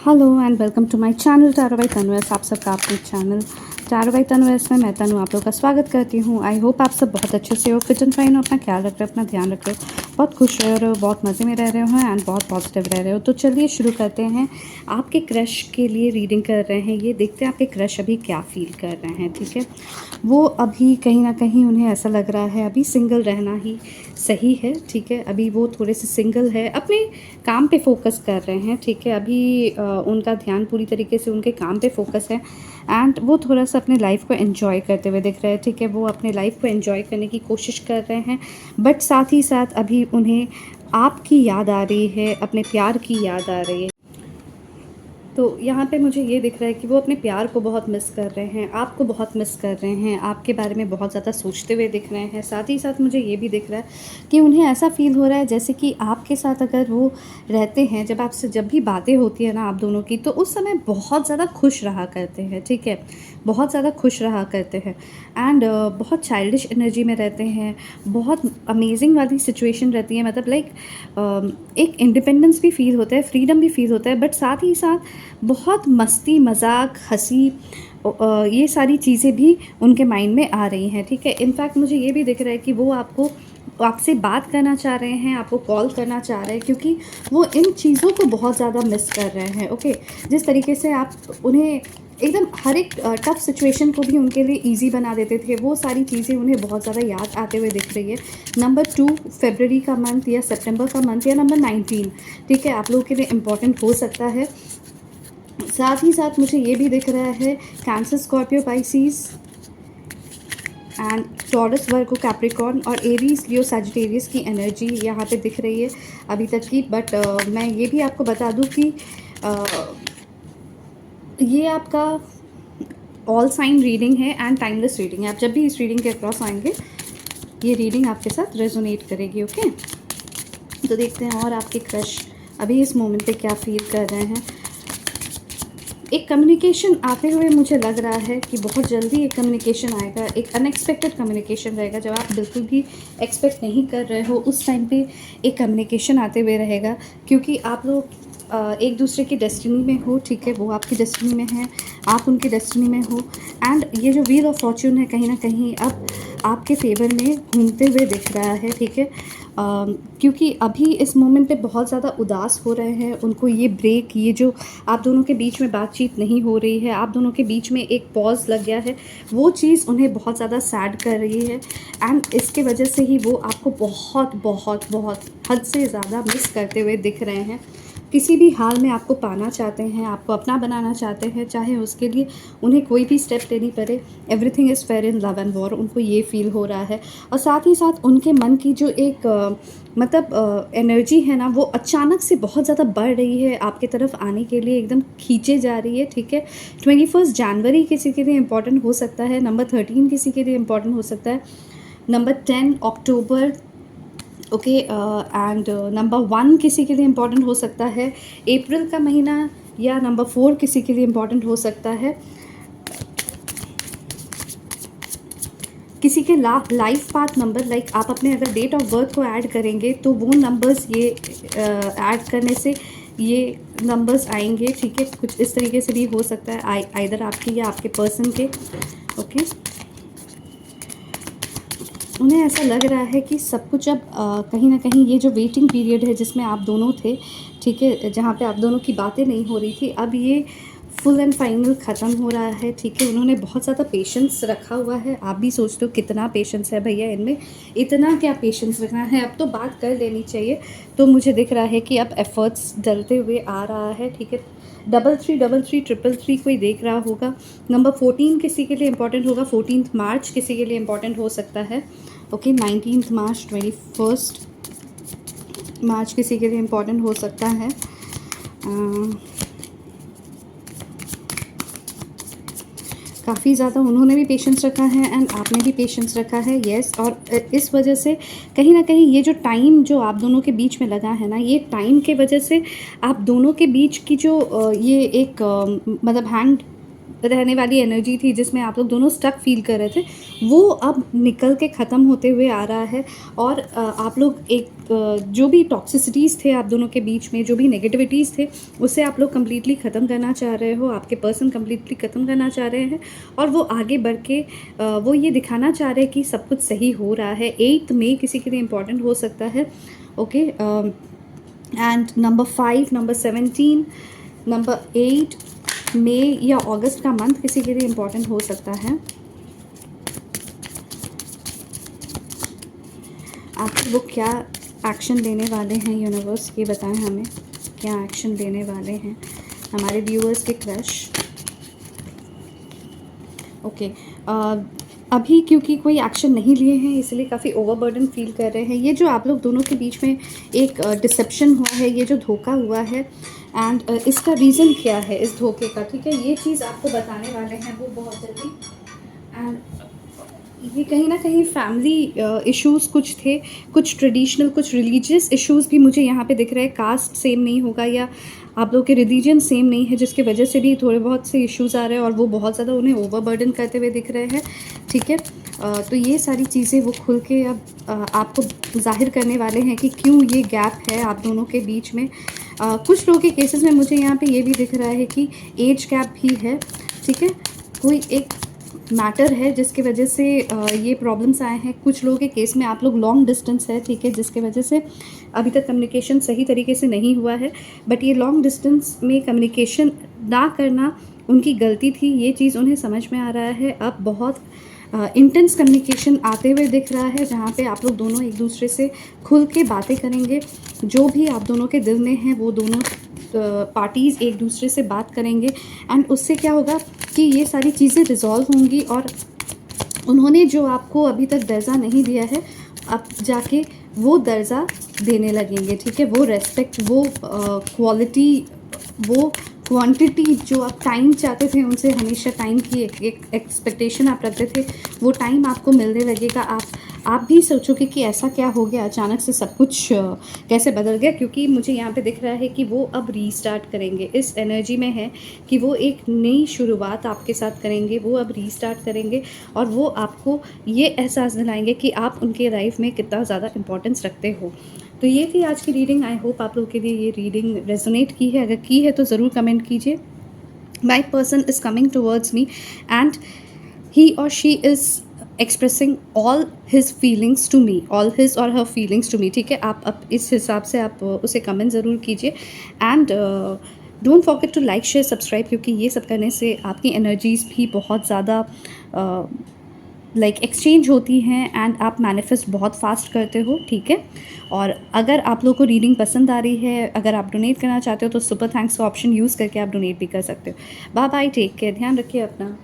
Hello and welcome to my channel tarot by Tanu S. आप सबका अपने channel tarot by Tanu S में मैं तनु आप लोग का स्वागत करती हूँ। आई होप आप सब बहुत अच्छे से हो, फिट एंड फाइन हो, अपना ख्याल रख रहे हो, अपना ध्यान रख रहे हो, बहुत खुश रह रहे हो, बहुत मज़े में रह रहे हो एंड बहुत पॉजिटिव रह रहे हो। तो चलिए शुरू करते हैं। आपके क्रश के लिए रीडिंग कर रहे हैं, ये देखते हैं आपके क्रश अभी क्या फील कर रहे हैं। ठीक है, वो अभी कहीं ना कहीं उन्हें ऐसा लग रहा है अभी सिंगल रहना ही सही है। ठीक है, अभी वो थोड़े से सिंगल है, अपने काम पे फोकस कर रहे हैं। ठीक है, अभी उनका ध्यान पूरी तरीके से उनके काम पे फोकस है एंड वो थोड़ा सा अपने लाइफ को एंजॉय करते हुए दिख रहे हैं। ठीक है, वो अपने लाइफ को एंजॉय करने की कोशिश कर रहे हैं, बट साथ ही साथ अभी उन्हें आपकी याद आ रही है, अपने प्यार की याद आ रही है। तो यहाँ पे मुझे ये दिख रहा है कि वो अपने प्यार को बहुत मिस कर रहे हैं, आपको बहुत मिस कर रहे हैं, आपके बारे में बहुत ज़्यादा सोचते हुए दिख रहे हैं। साथ ही साथ मुझे ये भी दिख रहा है कि उन्हें ऐसा फ़ील हो रहा है जैसे कि आपके साथ अगर वो रहते हैं, जब आपसे जब भी बातें होती है ना आप दोनों की, तो उस समय बहुत ज़्यादा खुश रहा करते हैं। ठीक है, बहुत ज़्यादा खुश रहा करते हैं एंड बहुत चाइल्डिश एनर्जी में रहते हैं, बहुत अमेजिंग वाली सिचुएशन रहती है। मतलब लाइक एक इंडिपेंडेंस भी फील होता है, फ्रीडम भी फील होता है, बट साथ ही साथ बहुत मस्ती मजाक हंसी ये सारी चीज़ें भी उनके माइंड में आ रही हैं। ठीक है, इनफैक्ट मुझे ये भी दिख रहा है कि वो आपसे बात करना चाह रहे हैं, आपको कॉल करना चाह रहे हैं, क्योंकि वो इन चीज़ों को बहुत ज़्यादा मिस कर रहे हैं। ओके, जिस तरीके से आप उन्हें एकदम हर एक टफ सिचुएशन को भी उनके लिए इजी बना देते थे, वो सारी चीज़ें उन्हें बहुत ज़्यादा याद आते हुए दिख रही है। नंबर 2 फरवरी का मंथ या सितंबर का मंथ या नंबर 19, ठीक है, आप लोगों के लिए इम्पॉर्टेंट हो सकता है। साथ ही साथ मुझे ये भी दिख रहा है cancer, Scorpio, Pisces and taurus, Virgo, Capricorn और एरीज, लियो, सैजिटेरियस की एनर्जी यहाँ पे दिख रही है अभी तक की। बट मैं ये भी आपको बता दूँ कि ये आपका ऑल साइन रीडिंग है एंड टाइमलेस रीडिंग है। आप जब भी इस रीडिंग के अक्रॉस आएंगे, ये रीडिंग आपके साथ रेजोनेट करेगी। ओके, तो देखते हैं और आपके क्रश अभी इस मोमेंट पे क्या फील कर रहे हैं। एक कम्युनिकेशन आते हुए मुझे लग रहा है कि बहुत जल्दी एक कम्युनिकेशन आएगा, एक अनएक्सपेक्टेड कम्युनिकेशन रहेगा। जब आप बिल्कुल भी एक्सपेक्ट नहीं कर रहे हो, उस टाइम पे एक कम्युनिकेशन आते हुए रहेगा, क्योंकि आप लोग एक दूसरे की डेस्टिनी में हो। ठीक है, वो आपकी डेस्टिनी में है, आप उनकी डेस्टिनी में हो एंड ये जो व्हील ऑफ फॉर्च्यून है कहीं ना कहीं अब आपके फेवर में घूमते हुए दिख रहा है। ठीक है, क्योंकि अभी इस मोमेंट पे बहुत ज़्यादा उदास हो रहे हैं। उनको ये ब्रेक, ये जो आप दोनों के बीच में बातचीत नहीं हो रही है, आप दोनों के बीच में एक पॉज लग गया है, वो चीज़ उन्हें बहुत ज़्यादा सैड कर रही है एंड इसके वजह से ही वो आपको बहुत बहुत बहुत हद से ज़्यादा मिस करते हुए दिख रहे हैं। किसी भी हाल में आपको पाना चाहते हैं, आपको अपना बनाना चाहते हैं, चाहे उसके लिए उन्हें कोई भी स्टेप लेनी पड़े। Everything is fair in love and war, उनको ये फील हो रहा है। और साथ ही साथ उनके मन की जो एक मतलब एनर्जी है ना, वो अचानक से बहुत ज़्यादा बढ़ रही है, आपकी तरफ आने के लिए एकदम खींचे जा रही है। ठीक है, 21 जनवरी किसी के लिए इम्पॉर्टेंट हो सकता है, नंबर 13 किसी के लिए इम्पॉर्टेंट हो सकता है, number 10 October, okay, and number 1 किसी के लिए इम्पॉर्टेंट हो सकता है, अप्रैल का महीना, या नंबर 4 किसी के लिए इम्पॉर्टेंट हो सकता है। किसी के लाइफ पाथ नंबर, लाइक आप अपने अगर डेट ऑफ बर्थ को ऐड करेंगे तो वो नंबर्स ये ऐड करने से ये नंबर्स आएंगे। ठीक है, कुछ इस तरीके से भी हो सकता है, आइदर आपकी या आपके पर्सन के। ओके, उन्हें ऐसा लग रहा है कि सब कुछ अब कहीं ना कहीं ये जो वेटिंग पीरियड है जिसमें आप दोनों थे, ठीक है, जहाँ पे आप दोनों की बातें नहीं हो रही थी, अब ये फुल एंड फाइनल ख़त्म हो रहा है। ठीक है, उन्होंने बहुत ज़्यादा पेशेंस रखा हुआ है। आप भी सोचते हो कितना पेशेंस है भैया इनमें, इतना क्या पेशेंस रखना है, अब तो बात कर लेनी चाहिए। तो मुझे दिख रहा है कि अब एफर्ट्स डलते हुए आ रहा है। ठीक है, 3333 कोई देख रहा होगा। नंबर 14 किसी के लिए इंपॉर्टेंट होगा, 14 मार्च किसी के लिए इंपॉर्टेंट हो सकता है। ओके, 19 मार्च, 21 मार्च किसी के लिए इंपॉर्टेंट हो सकता है। काफ़ी ज़्यादा उन्होंने भी पेशेंस रखा है एंड आपने भी पेशेंस रखा है। येस, और इस वजह से कहीं ना कहीं ये जो टाइम जो आप दोनों के बीच में लगा है ना, ये टाइम के वजह से आप दोनों के बीच की जो ये एक मतलब हैंड रहने वाली एनर्जी थी जिसमें आप लोग दोनों स्टक फील कर रहे थे, वो अब निकल के ख़त्म होते हुए आ रहा है। और आप लोग एक जो भी टॉक्सिसिटीज़ थे आप दोनों के बीच में, जो भी नेगेटिविटीज़ थे, उसे आप लोग कम्प्लीटली ख़त्म करना चाह रहे हो, आपके पर्सन कम्प्लीटली ख़त्म करना चाह रहे हैं। और वो आगे बढ़ के वो ये दिखाना चाह रहे हैं कि सब कुछ सही हो रहा है। 8 मई किसी के लिए इम्पॉर्टेंट हो सकता है। Okay, and number 5, number 17, number 8 मई या अगस्त का मंथ किसी के लिए इम्पॉर्टेंट हो सकता है। आखिर वो क्या एक्शन लेने वाले हैं यूनिवर्स, ये बताएं हमें, क्या एक्शन लेने वाले हैं हमारे व्यूअर्स के क्रश। ओके, अभी क्योंकि कोई एक्शन नहीं लिए हैं इसलिए काफ़ी ओवरबर्डन फील कर रहे हैं। ये जो आप लोग दोनों के बीच में एक डिसेप्शन हुआ है, ये जो धोखा हुआ है, एंड इसका रीज़न क्या है इस धोखे का, ठीक है, ये चीज़ आपको बताने वाले हैं वो बहुत जल्दी। एंड ये कहीं ना कहीं फैमिली इश्यूज़ कुछ थे, कुछ ट्रेडिशनल, कुछ रिलीजियस इश्यूज़ भी मुझे यहाँ पे दिख रहे हैं। कास्ट सेम नहीं होगा या आप लोग के रिलीजन सेम नहीं है, जिसकी वजह से भी थोड़े बहुत से इश्यूज़ आ रहे हैं और वो बहुत ज़्यादा उन्हें ओवरबर्डन करते हुए दिख रहे हैं, ठीक है। तो ये सारी चीज़ें वो खुल के अब आपको जाहिर करने वाले हैं कि क्यों ये गैप है आप दोनों के बीच में। कुछ लोगों के केसेस में मुझे यहाँ पे ये भी दिख रहा है कि एज गैप भी है, ठीक है। कोई एक मैटर है जिसकी वजह से ये प्रॉब्लम्स आए हैं। कुछ लोगों के केस में आप लोग लॉन्ग डिस्टेंस है, ठीक है, जिसके वजह से अभी तक कम्युनिकेशन सही तरीके से नहीं हुआ है। बट ये लॉन्ग डिस्टेंस में कम्युनिकेशन ना करना उनकी गलती थी, ये चीज़ उन्हें समझ में आ रहा है। अब बहुत इंटेंस कम्युनिकेशन आते हुए दिख रहा है, जहाँ पे आप लोग दोनों एक दूसरे से खुल के बातें करेंगे। जो भी आप दोनों के दिल में है वो दोनों पार्टीज़ एक दूसरे से बात करेंगे, एंड उससे क्या होगा कि ये सारी चीज़ें रिजॉल्व होंगी और उन्होंने जो आपको अभी तक दर्जा नहीं दिया है, अब जाके वो दर्जा देने लगेंगे, ठीक है। वो रेस्पेक्ट, वो क्वालिटी, वो क्वांटिटी जो आप टाइम चाहते थे उनसे, हमेशा टाइम की एक एक्सपेक्टेशन आप रखते थे, वो टाइम आपको मिलने लगेगा। आप भी सोचोगे कि ऐसा क्या हो गया, अचानक से सब कुछ कैसे बदल गया, क्योंकि मुझे यहाँ पे दिख रहा है कि वो अब रीस्टार्ट करेंगे। इस एनर्जी में है कि वो एक नई शुरुआत आपके साथ करेंगे, वो अब रीस्टार्ट करेंगे और वो आपको ये एहसास दिलाएंगे कि आप उनके लाइफ में कितना ज़्यादा इम्पोर्टेंस रखते हो। तो ये थी आज की रीडिंग। आई होप आप लोग के लिए ये रीडिंग रेजोनेट की है। अगर की है तो ज़रूर कमेंट कीजिए। My person is coming towards me and he और she is expressing all his feelings to me, all his और हर फीलिंग्स टू मी, ठीक है। आप इस हिसाब से आप उसे कमेंट ज़रूर कीजिए। And don't forget to like, share, subscribe, क्योंकि ये सब करने से आपकी एनर्जीज़ भी बहुत ज़्यादा एक्सचेंज होती हैं एंड आप मैनिफेस्ट बहुत फास्ट करते हो, ठीक है। और अगर आप लोग को रीडिंग पसंद आ रही है, अगर आप डोनेट करना चाहते हो तो सुपर थैंक्स का ऑप्शन यूज़ करके आप डोनेट भी कर सकते हो। बाय बाय, टेक केयर, ध्यान रखिए अपना।